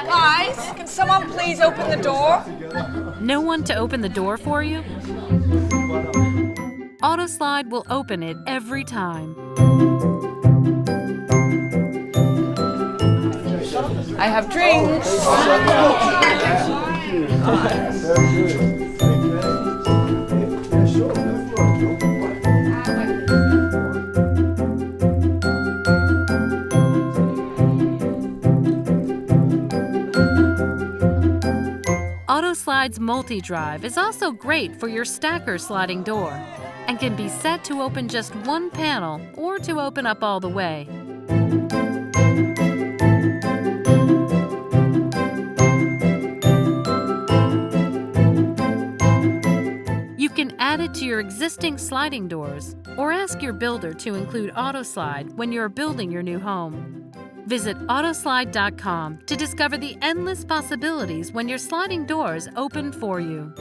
Guys, can someone please open the door? No one to open the door for you? Autoslide will open it every time. I have drinks. Autoslide's MultiDrive is also great for your stacker sliding door and can be set to open just one panel or to open up all the way. You can add it to your existing sliding doors or ask your builder to include Autoslide when you're building your new home. Visit Autoslide.com to discover the endless possibilities when your sliding doors open for you.